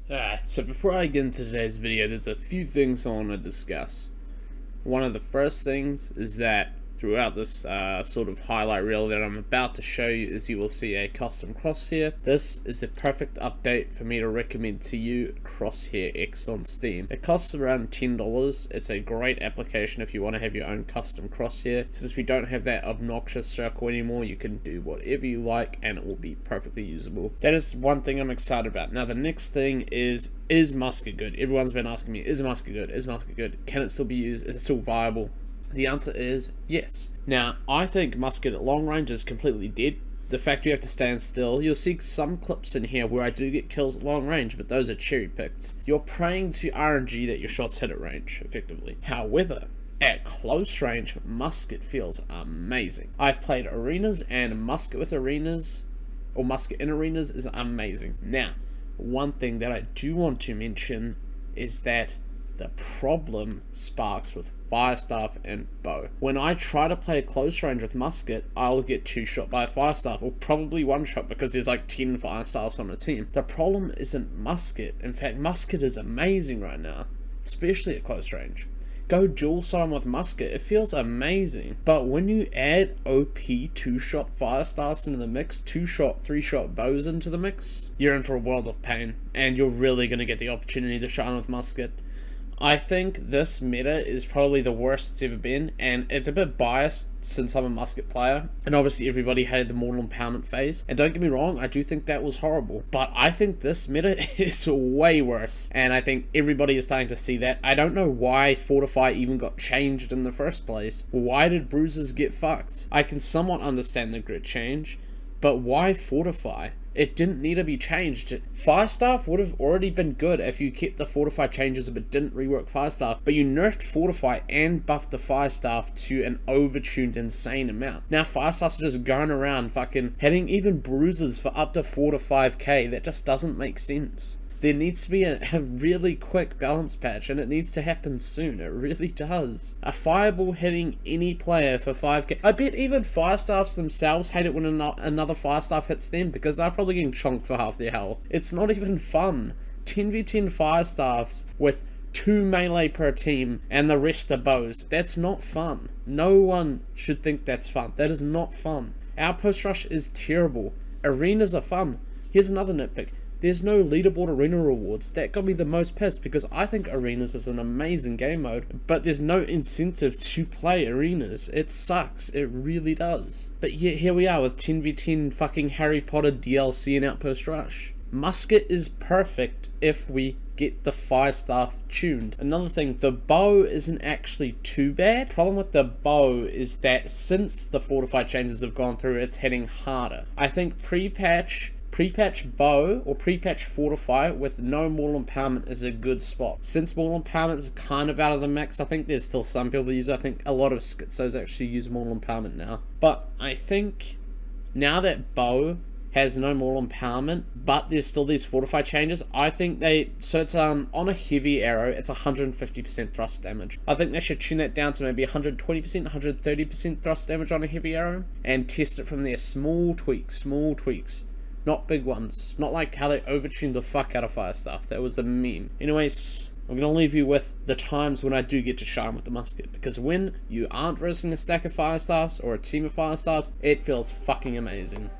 Alright, so before I get into today's video, there's a few things I want to discuss. One of the first things is that throughout this sort of highlight reel that I'm about to show you, is you will see a custom crosshair. This is the perfect update for me to recommend to you, Crosshair X on Steam. It costs around $10. It's a great application if you want to have your own custom crosshair. Since we don't have that obnoxious circle anymore, you can do whatever you like and it will be perfectly usable. That is one thing I'm excited about. Now the next thing is Musket good? Everyone's been asking me, is Musket good? Is Musket good? Can it still be used? Is it still viable? The answer is yes. Now, I think Musket at long range is completely dead. The fact you have to stand still, you'll see some clips in here where I do get kills at long range, but those are cherry picked. You're praying to RNG that your shots hit at range, effectively. However, at close range, Musket feels amazing. I've played arenas, and Musket with arenas, or Musket in arenas, is amazing. Now, one thing that I do want to mention is that the problem sparks with fire staff and bow. When I try to play a close range with Musket, I'll get 2-shot by a fire staff, or probably 1-shot because there's like 10 fire staffs on a team. The problem isn't Musket. In fact, Musket is amazing right now, especially at close range. Go dual sight with Musket, it feels amazing. But when you add OP 2-shot fire staffs into the mix, 2-shot, 3-shot bows into the mix, you're in for a world of pain, and you're really going to get the opportunity to shine with Musket. I think this meta is probably the worst it's ever been, and it's a bit biased since I'm a Musket player, and obviously everybody hated the Mortal Empowerment phase, and don't get me wrong, I do think that was horrible, but I think this meta is way worse, and I think everybody is starting to see that. I don't know why Fortify even got changed in the first place. Why did Bruisers get fucked? I can somewhat understand the grid change, but why Fortify? It didn't need to be changed. Firestaff would have already been good if you kept the Fortify changes but didn't rework Firestaff, but you nerfed Fortify and buffed the Firestaff to an overtuned insane amount. Now Firestaff's just going around fucking hitting even bruises for up to 4 to 5k. That just doesn't make sense. There needs to be a really quick balance patch, and it needs to happen soon. It really does. A fireball hitting any player for 5k. I bet even firestaffs themselves hate it when another firestaff hits them, because they're probably getting chonked for half their health. It's not even fun. 10v10 firestaffs with 2 melee per team and the rest are bows. That's not fun. No one should think that's fun. That is not fun. Outpost rush is terrible. Arenas are fun. Here's another nitpick. There's no leaderboard arena rewards. That got me the most pissed, because I think arenas is an amazing game mode, but there's no incentive to play arenas. It sucks. It really does. But yet here we are with 10v10 fucking Harry Potter DLC and Outpost Rush. Musket is perfect if we get the fire staff tuned. Another thing, the bow isn't actually too bad. Problem with the bow is that since the Fortify changes have gone through, it's hitting harder. I think pre-patch bow or pre-patch Fortify with no Mortal Empowerment is a good spot. Since Mortal Empowerment is kind of out of the mix, I think there's still some people that use it. I think a lot of schizos actually use Mortal Empowerment now. But I think now that bow has no Mortal Empowerment, but there's still these Fortify changes, I think so it's on a heavy arrow, it's 150% thrust damage. I think they should tune that down to maybe 120%, 130% thrust damage on a heavy arrow, and test it from there. Small tweaks. Not big ones. Not like how they overtuned the fuck out of fire stuff. That was a meme. Anyways, I'm going to leave you with the times when I do get to shine with the Musket. Because when you aren't versing a stack of fire staffs or a team of fire staffs, it feels fucking amazing.